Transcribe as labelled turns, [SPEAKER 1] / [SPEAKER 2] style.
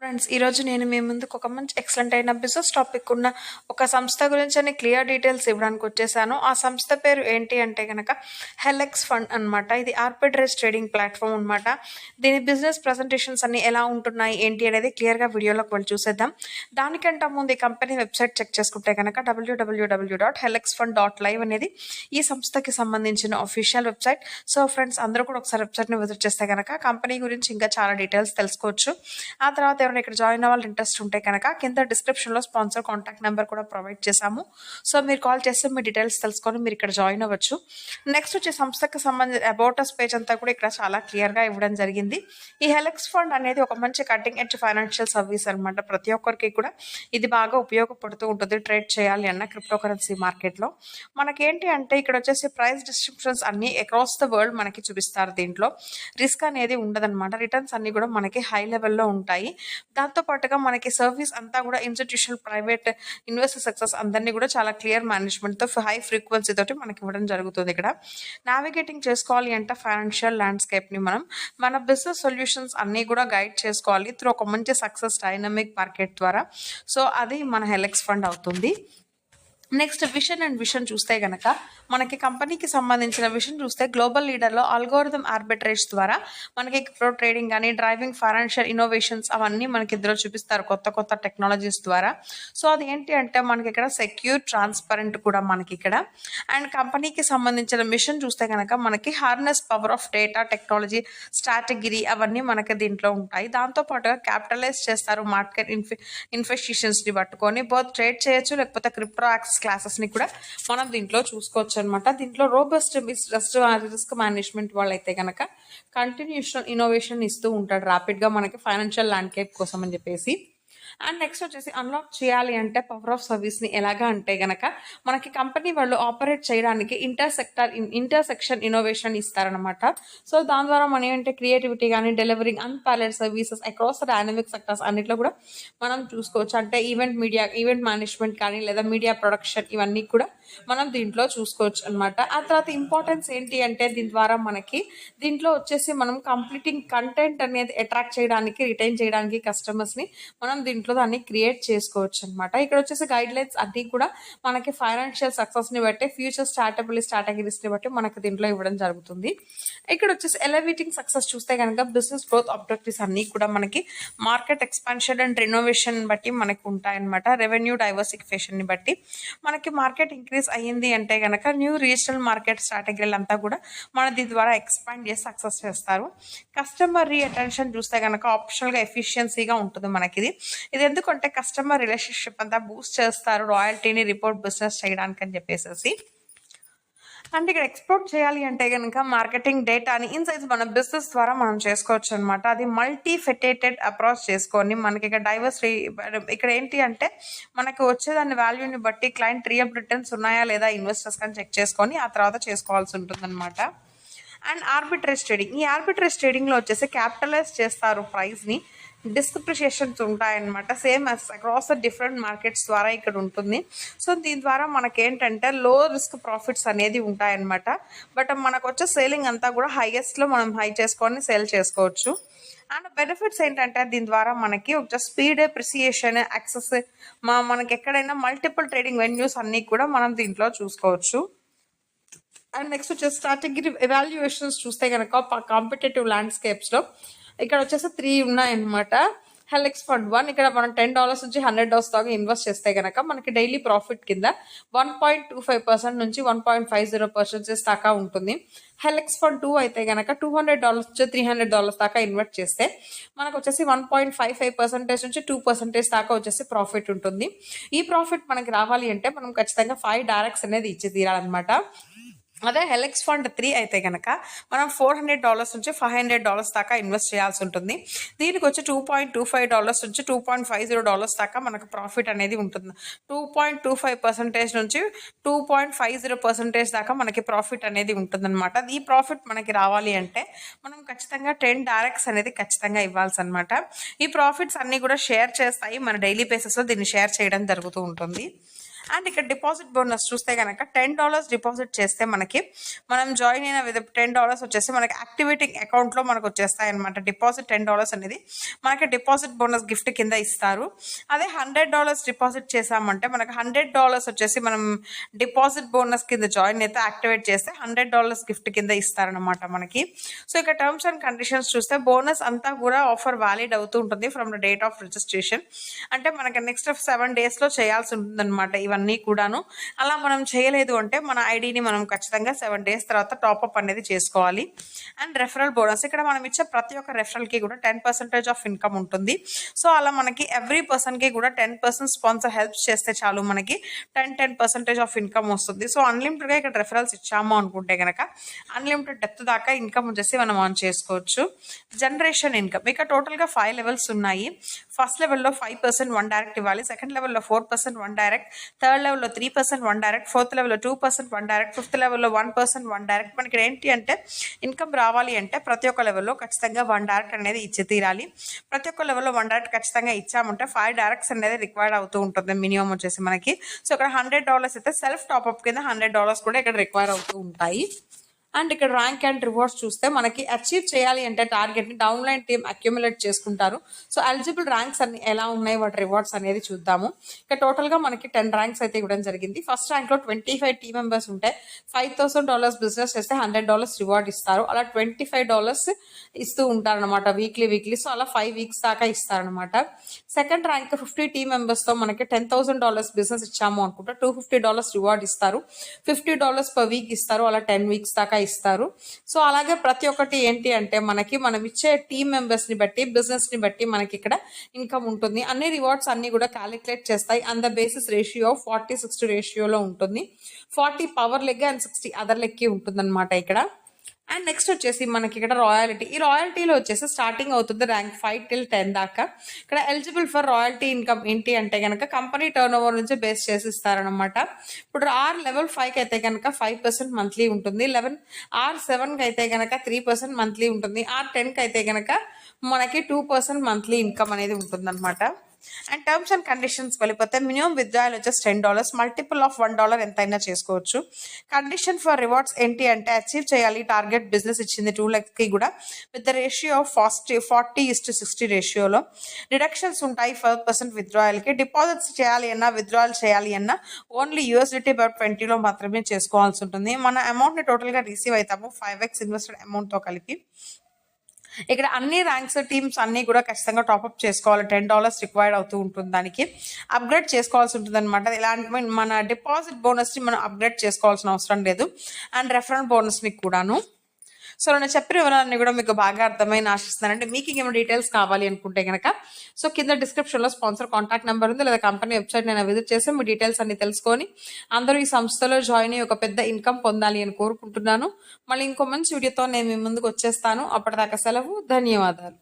[SPEAKER 1] Friends, ఈరోజు నేను మీ ముందుకు ఒక మంచి ఎక్సలెంట్ అయిన బిజినెస్ టాపిక్ ఉన్న ఒక సంస్థ గురించి అని క్లియర్ డీటెయిల్స్ ఇవ్వడానికి వచ్చేసాను. ఆ సంస్థ పేరు ఏంటి అంటే కనుక హెలెక్స్ ఫండ్ అనమాట. ఇది ఆర్బిట్రేజ్ ట్రేడింగ్ ప్లాట్ఫామ్ అనమాట. దీని బిజినెస్ ప్రజెంటేషన్స్ అన్ని ఎలా ఉంటున్నాయి ఏంటి అనేది క్లియర్గా వీడియోలోకి వెళ్ళి చూసేద్దాం. దానికంటే ముందు ఈ కంపెనీ వెబ్సైట్ చెక్ చేసుకుంటే కనుక www.helexfund.live అనేది ఈ సంస్థకి సంబంధించిన అఫీషియల్ వెబ్సైట్. సో ఫ్రెండ్స్, అందరూ కూడా ఒకసారి వెబ్సైట్ని విజిట్ చేస్తే కనుక కంపెనీ గురించి ఇంకా చాలా డీటెయిల్స్ తెలుసుకోవచ్చు. ఆ తర్వాత ఎవరైనా ఇక్కడ జాయిన్ అవ్వాలి ఇంట్రెస్ట్ ఉంటే కనుక కింద డిస్క్రిప్షన్లో స్పాన్సర్ కాంటాక్ట్ నెంబర్ కూడా ప్రొవైడ్ చేశాము. సో మీరు కాల్ చేస్తే మీ డీటెయిల్స్ తెలుసుకొని మీరు ఇక్కడ జాయిన్ అవ్వచ్చు. నెక్స్ట్ వచ్చే సంస్థకి సంబంధించిన అబౌట్ అస్ పేజ్ అంతా కూడా ఇక్కడ చాలా క్లియర్గా ఇవ్వడం జరిగింది. ఈ హెలెక్స్ ఫండ్ అనేది ఒక మంచి కటింగ్ ఎడ్జ్ ఫైనాన్షియల్ సర్వీస్ అనమాట. ప్రతి ఒక్కరికి కూడా ఇది బాగా ఉపయోగపడుతూ ఉంటుంది ట్రేడ్ చేయాలి అన్న క్రిప్టో కరెన్సీ మార్కెట్లో. మనకేంటి అంటే ఇక్కడ వచ్చేసి ప్రైస్ డిస్క్రిప్షన్స్ అన్ని అక్రాస్ ద వరల్డ్ మనకి చూపిస్తారు. దీంట్లో రిస్క్ అనేది ఉండదన్నమాట. రిటర్న్స్ అన్ని కూడా మనకి హై లెవెల్లో ఉంటాయి. దాంతోపాటుగా మనకి సర్వీస్ అంతా కూడా ఇన్స్టిట్యూషనల్ ప్రైవేట్ ఇన్వెస్టర్ సక్సెస్ అందరినీ కూడా చాలా క్లియర్ మేనేజ్మెంట్తో హై ఫ్రీక్వెన్సీ తోటి మనకి ఇవ్వడం జరుగుతుంది. ఇక్కడ నావిగేటింగ్ చేసుకోవాలి అంటే ఫైనాన్షియల్ ల్యాండ్స్కేప్ని మన బిజినెస్ సొల్యూషన్స్ అన్నీ కూడా గైడ్ చేసుకోవాలి త్రూ ఒక మంచి సక్సెస్ డైనమిక్ మార్కెట్ ద్వారా. సో అది మన హెలెక్స్ ఫండ్ అవుతుంది. నెక్స్ట్ విషన్ అండ్ విషన్ చూస్తే కనుక మనకి కంపెనీకి సంబంధించిన విషన్ చూస్తే గ్లోబల్ లీడర్లో ఆల్గోరిథం ఆర్బిట్రేజ్ ద్వారా మనకి ప్రో ట్రేడింగ్ కానీ డ్రైవింగ్ ఫైనాన్షియల్ ఇన్నోవేషన్స్ అవన్నీ మనకి ఇందులో చూపిస్తారు కొత్త టెక్నాలజీస్ ద్వారా. సో అది ఏంటి అంటే మనకి ఇక్కడ సెక్యూర్ ట్రాన్స్పరెంట్ కూడా మనకి ఇక్కడ. అండ్ కంపెనీకి సంబంధించిన మిషన్ చూస్తే కనుక మనకి harness power of data technology strategy అవన్నీ మనకి దీంట్లో ఉంటాయి. దాంతోపాటుగా క్యాపిటలైజ్ చేస్తారు మార్కెట్ ఇన్వెస్టిషన్స్ని పట్టుకొని బోత్ ట్రేడ్ చేయొచ్చు, లేకపోతే క్రిప్టో క్లాసెస్ని కూడా మనం దీంట్లో చూసుకోవచ్చు అనమాట. దీంట్లో రోబస్ట్ రిస్క్ మేనేజ్మెంట్ వాళ్ళు అయితే కనుక కంటిన్యూషన్ ఇన్నోవేషన్ ఇస్తూ ఉంటాడు ర్యాపిడ్గా మనకి ఫైనాన్షియల్ ల్యాండ్స్కేప్ కోసం అని చెప్పేసి. అండ్ నెక్స్ట్ వచ్చేసి అన్లాక్ చేయాలి అంటే పవర్ ఆఫ్ సర్వీస్ని ఎలాగా అంటే గనక మనకి కంపెనీ వాళ్ళు ఆపరేట్ చేయడానికి ఇంటర్సెక్షన్ ఇన్నోవేషన్ ఇస్తారనమాట. సో దాని ద్వారా మనం ఏంటంటే క్రియేటివిటీ కానీ delivering unparalleled services across dynamic sectors అన్నిట్లో కూడా మనం చూసుకోవచ్చు. అంటే ఈవెంట్ మేనేజ్మెంట్ కానీ లేదా మీడియా ప్రొడక్షన్ ఇవన్నీ కూడా మనం దీంట్లో చూసుకోవచ్చు అనమాట. ఆ తర్వాత ఇంపార్టెన్స్ ఏంటి అంటే దీని ద్వారా మనకి దీంట్లో వచ్చేసి మనం కంప్లీటింగ్ కంటెంట్ అనేది అట్రాక్ట్ చేయడానికి రిటైన్ చేయడానికి కస్టమర్స్ని మనం దీంట్లో దాన్ని క్రియేట్ చేసుకోవచ్చు అనమాట. ఇక్కడ వచ్చేసి గైడ్ లైన్స్ అన్నీ కూడా మనకి ఫైనాన్షియల్ సక్సెస్ని బట్టి ఫ్యూచర్ స్ట్రాటగిరీస్ని బట్టి మనకి దీంట్లో ఇవ్వడం జరుగుతుంది. ఇక్కడ వచ్చేసి ఎలివేటింగ్ సక్సెస్ చూస్తే కనుక బిజినెస్ గ్రోత్ ఆబ్జెక్టివ్స్ అన్నీ కూడా మనకి మార్కెట్ ఎక్స్పాన్షన్ అండ్ రినోవేషన్ బట్టి మనకి ఉంటాయన్నమాట. రెవెన్యూ డైవర్సిఫికేషన్ని బట్టి మనకి మార్కెట్ ఇంక్రీజ్ అయ్యింది అంటే కనుక న్యూ రీజనల్ మార్కెట్ స్ట్రాటజీలు అంతా కూడా మన దీని ద్వారా ఎక్స్పాండ్ చేసి సక్సెస్ చేస్తారు. కస్టమర్ రీఅటెన్షన్ చూస్తే కనుక ఆప్షనల్గా ఎఫిషియన్సీగా ఉంటుంది మనకి ఇది ఎందుకంటే కస్టమర్ రిలేషన్షిప్ అంతా బూస్ట్ చేస్తారు రాయల్టీని రిపోర్ట్ బిజినెస్ చేయడానికి అని చెప్పేసి. అంటే ఇక్కడ ఎక్స్పోర్ట్ చేయాలి అంటే కనుక మార్కెటింగ్ డేటాని ఇన్సైట్స్ మన బిజినెస్ ద్వారా మనం చేసుకోవచ్చు అనమాట. అది మల్టీ ఫెటేటెడ్ అప్రోచ్ చేసుకొని మనకి ఇక్కడ ఇక్కడ ఏంటి అంటే మనకి వచ్చేదాన్ని వాల్యూని బట్టి క్లయింట్ రియల్ రిటర్న్స్ ఉన్నాయా లేదా ఇన్వెస్టర్స్ కానీ చెక్ చేసుకొని ఆ తర్వాత చేసుకోవాల్సి ఉంటుంది అనమాట. అండ్ ఆర్బిట్రేజ్ ట్రేడింగ్, ఈ ఆర్బిట్రేజ్ ట్రేడింగ్లో వచ్చేసి క్యాపిటలైజ్ చేస్తారు ప్రైస్ని, డిస్ప్రిషియేషన్స్ ఉంటాయన్నమాట. Same across the different markets ద్వారా ఇక్కడ ఉంటుంది. సో దీని ద్వారా మనకేంటంటే లో రిస్క్ ప్రాఫిట్స్ అనేది ఉంటాయన్నమాట. బట్ మనకు వచ్చే సేలింగ్ అంతా కూడా హైయెస్ట్లో మనం హై చేసుకొని సేల్ చేసుకోవచ్చు. అండ్ బెనిఫిట్స్ ఏంటంటే దీని ద్వారా మనకి ఒక స్పీడ్ ప్రిసియేషన్ యాక్సెస్ మనకి ఎక్కడైనా మల్టిపుల్ ట్రేడింగ్ వెన్యూస్ అన్నీ కూడా మనం దీంట్లో చూసుకోవచ్చు. అండ్ నెక్స్ట్ వచ్చేసి స్ట్రాటజీ ఎవాల్యుయేషన్స్ చూస్తే కనుక కాంపిటేటివ్ ల్యాండ్స్కేప్స్లో ఇక్కడ వచ్చేసి 3 ఉన్నాయన్నమాట. హెలెక్స్ ఫండ్ 1 ఇక్కడ మనం $10 నుంచి $100 దాకా ఇన్వెస్ట్ చేస్తే కనుక మనకి డైలీ ప్రాఫిట్ కింద 1.25% నుంచి 1.50% దాకా ఉంటుంది. హెలెక్స్ ఫండ్ 2 అయితే కనుక $200 నుంచి $300 దాకా ఇన్వెస్ట్ చేస్తే మనకు వచ్చేసి 1.55% నుంచి 2% దాకా వచ్చేసి ప్రాఫిట్ ఉంటుంది. ఈ ప్రాఫిట్ మనకి రావాలి అంటే మనం ఖచ్చితంగా 5 డైరెక్ట్స్ అనేది ఇచ్చి తీరాలన్నమాట. అదే హెలెక్స్ ఫండ్ 3 అయితే కనుక మనం $400 నుంచి $500 దాకా ఇన్వెస్ట్ చేయాల్సి ఉంటుంది. దీనికి వచ్చి $2.25 నుంచి $2.50 దాకా మనకు ప్రాఫిట్ అనేది ఉంటుంది. 2.25% నుంచి 2.50% దాకా మనకి ప్రాఫిట్ అనేది ఉంటుందన్నమాట. ఈ ప్రాఫిట్ మనకి రావాలి అంటే మనం ఖచ్చితంగా 10 డైరెక్ట్స్ అనేది ఖచ్చితంగా ఇవ్వాల్సి అనమాట. ఈ ప్రాఫిట్స్ అన్నీ కూడా షేర్ చేస్తాయి మన డైలీ బేసిస్లో దీన్ని షేర్ చేయడం జరుగుతూ ఉంటుంది. అండ్ ఇక్కడ డిపాజిట్ బోనస్ చూస్తే కనుక $10 డిపాజిట్ చేస్తే మనకి మనం జాయిన్ అయిన విధ $10 వచ్చేసి మనకి యాక్టివేటింగ్ అకౌంట్లో మనకు వచ్చేస్తాయి అనమాట. డిపాజిట్ $10 అనేది మనకి డిపాజిట్ బోనస్ గిఫ్ట్ కింద ఇస్తారు. అదే $100 డిపాజిట్ చేసామంటే మనకి $100 వచ్చేసి మనం డిపాజిట్ బోనస్ కింద జాయిన్ అయితే యాక్టివేట్ చేస్తే $100 గిఫ్ట్ కింద ఇస్తారనమాట మనకి. సో ఇక టర్మ్స్ అండ్ కండిషన్స్ చూస్తే బోనస్ అంతా కూడా ఆఫర్ వ్యాలిడ్ అవుతూ ఉంటుంది from the date of registration. అంటే మనకి నెక్స్ట్ 7 daysలో చేయాల్సి ఉంటుంది అనమాట ఇవన్నీ కూడాను. అలా మనం చేయలేదు అంటే మన ఐడిని మనం ఖచ్చితంగా 7 days తర్వాత టాప్అప్ అనేది చేసుకోవాలి. అండ్ రెఫరల్ బోనస్ ఇక్కడ మనం ఇచ్చే ప్రతి ఒక్క రెఫరల్కి కూడా 10% ఆఫ్ ఇన్కమ్ ఉంటుంది. సో అలా మనకి ఎవ్రీ పర్సన్కి కూడా 10% స్పాన్సర్ హెల్ప్ చేస్తే చాలు మనకి 10% ఆఫ్ ఇన్కమ్ వస్తుంది. సో అన్లిమిటెడ్గా ఇక్కడ రెఫరల్స్ ఇచ్చాము అనుకుంటే కనుక అన్లిమిటెడ్ డెప్త్ దాకా ఇన్కమ్ వచ్చేసి మనం ఆన్ చేసుకోవచ్చు. జనరేషన్ ఇన్కమ్ ఇక టోటల్గా 5 levels ఉన్నాయి. ఫస్ట్ లెవెల్లో 5% 1 direct ఇవ్వాలి, సెకండ్ లెవెల్లో 4% 1 direct, థర్డ్ లెవెల్లో 3% 1 direct, ఫోర్త్ లెవెల్లో 2% 1 direct, ఫిఫ్త్ లెవెల్లో 1% 1 direct. మనకి ఏంటి అంటే ఇన్కమ్ రావాలి అంటే ప్రతి ఒక్క లెవెల్లో ఖచ్చితంగా 1 direct అనేది ఇచ్చి తీరాలి. ప్రతి ఒక్క లెవెల్లో 1 direct ఖచ్చితంగా ఇచ్చామంటే 5 directs అనేది రిక్వైర్డ్ అవుతూ ఉంటుంది మినిమం వచ్చేసి మనకి. సో ఇక్కడ $100 అయితే సెల్ఫ్ టాప్అప్ కింద $100 కూడా ఇక్కడ రిక్వైర్ అవుతూ ఉంటాయి. అండ్ ఇక్కడ ర్యాంక్ అండ్ రివార్డ్స్ చూస్తే మనకి అచీవ్ చేయాలి అంటే టార్గెట్ని డౌన్లైన్ టీమ్ అక్యుములేట్ చేసుకుంటారు. సో ఎలిజిబుల్ ర్యాంక్స్ అన్ని ఎలా ఉన్నాయి వాటి రివార్డ్స్ అనేది చూద్దాము. ఇక టోటల్గా మనకి 10 ర్యాంక్స్ అయితే ఇవ్వడం జరిగింది. ఫస్ట్ ర్యాంక్లో 25 టీమ్ మెంబర్స్ ఉంటే $5,000 బిజినెస్ చేస్తే $100 రివార్డ్ ఇస్తారు. అలా $25 ఇస్తూ ఉంటారనమాట వీక్లీ. సో అలా 5 weeks దాకా ఇస్తారనమాట. సెకండ్ ర్యాంక్ 50 టీమ్ మెంబర్స్తో మనకి $10,000 బిజినెస్ ఇచ్చాము అనుకుంటే $250 రివార్డ్ ఇస్తారు. $50 per week ఇస్తారు. అలా 10 weeks దాకా ఇస్తారు. సో అలాగే ప్రతి ఒక్కటి ఏంటి అంటే మనకి మనం ఇచ్చే టీమ్ మెంబర్స్ని బట్టి బిజినెస్ని బట్టి మనకి ఇక్కడ ఇన్కమ్ ఉంటుంది. అన్ని రివార్డ్స్ అన్ని కూడా క్యాలిక్యులేట్ చేస్తాయి. అండ్ ద బేసిస్ రేషియో 40-60 రేషియోలో ఉంటుంది. 40 పవర్ లెగ్ అండ్ 60 అదర్ లెగ్కి ఉంటుంది అనమాట ఇక్కడ. అండ్ నెక్స్ట్ వచ్చేసి మనకి ఇక్కడ రాయల్టీ. ఈ రాయల్టీలో వచ్చేసి స్టార్టింగ్ అవుతుంది ర్యాంక్ 5 till 10 దాకా. ఇక్కడ ఎలిజిబుల్ ఫర్ రాయల్టీ ఇన్కమ్ ఏంటి అంటే కనుక కంపెనీ టర్న్ ఓవర్ నుంచి బేస్ చేసి ఇస్తారనమాట. ఇప్పుడు లెవెల్ 5కి అయితే కనుక 5% మంత్లీ ఉంటుంది. R7కి అయితే కనుక 3% మంత్లీ ఉంటుంది. R10కి అయితే కనుక మనకి 2% మంత్లీ ఇన్కమ్ అనేది ఉంటుంది అనమాట. అండ్ టర్మ్స్ అండ్ కండిషన్స్ వెళ్ళిపోతే మినిమం విత్డ్రాయల్ వచ్చేసి $10, మల్టిపుల్ ఆఫ్ $1 ఎంతైనా చేసుకోవచ్చు. కండిషన్ ఫర్ రివార్డ్స్ ఏంటి అంటే అచీవ్ చేయాలి టార్గెట్ బిజినెస్ ఇచ్చింది 2 lakhsకి కూడా విత్ ద రేషియో ఆఫ్ 40:60 రేషియోలో. డిడక్షన్స్ ఉంటాయి 5% విత్డ్రాయల్కి. డిపాజిట్స్ చేయాలి అన్నా విత్డ్రాయల్ చేయాలి అన్నా ఓన్లీ USDT 20లో మాత్రమే చేసుకోవాల్సి ఉంటుంది. మన అమౌంట్ని టోటల్గా రిసీవ్ అవుతాము 5x ఇన్వెస్టెడ్ అమౌంట్తో కలిపి. ఇక్కడ అన్ని ర్యాంక్స్ టీమ్స్ అన్నీ కూడా ఖచ్చితంగా టాప్అప్ చేసుకోవాలి. $10 రిక్వైర్డ్ అవుతూ ఉంటుంది. దానికి అప్గ్రేడ్ చేసుకోవాల్సి ఉంటుంది అనమాట. ఇలాంటి మన డిపాజిట్ బోనస్ని మనం అప్గ్రేడ్ చేసుకోవాల్సిన అవసరం లేదు. అండ్ రెఫరల్ బోనస్ని కూడాను. సో నేను చెప్పిన వివరాలన్నీ కూడా మీకు బాగా అర్థమైనా ఆశిస్తున్నానంటే మీకు ఇంకేమైనా డీటెయిల్స్ కావాలి అనుకుంటే కనుక సో కింద డిస్క్రిప్షన్లో స్పాన్సర్ కాంటాక్ట్ నెంబర్ ఉంది, లేదా కంపెనీ వెబ్సైట్ నేను విజిట్ చేసి మీ డీటెయిల్స్ అన్ని తెలుసుకొని అందరూ ఈ సంస్థలో జాయిన్ అయ్యి ఒక పెద్ద ఇన్కమ్ పొందాలి అని కోరుకుంటున్నాను. మళ్ళీ ఇంకో మంచి వీడియోతో నేను మీ ముందుకు వచ్చేస్తాను. అప్పటిదాకా సెలవు. ధన్యవాదాలు.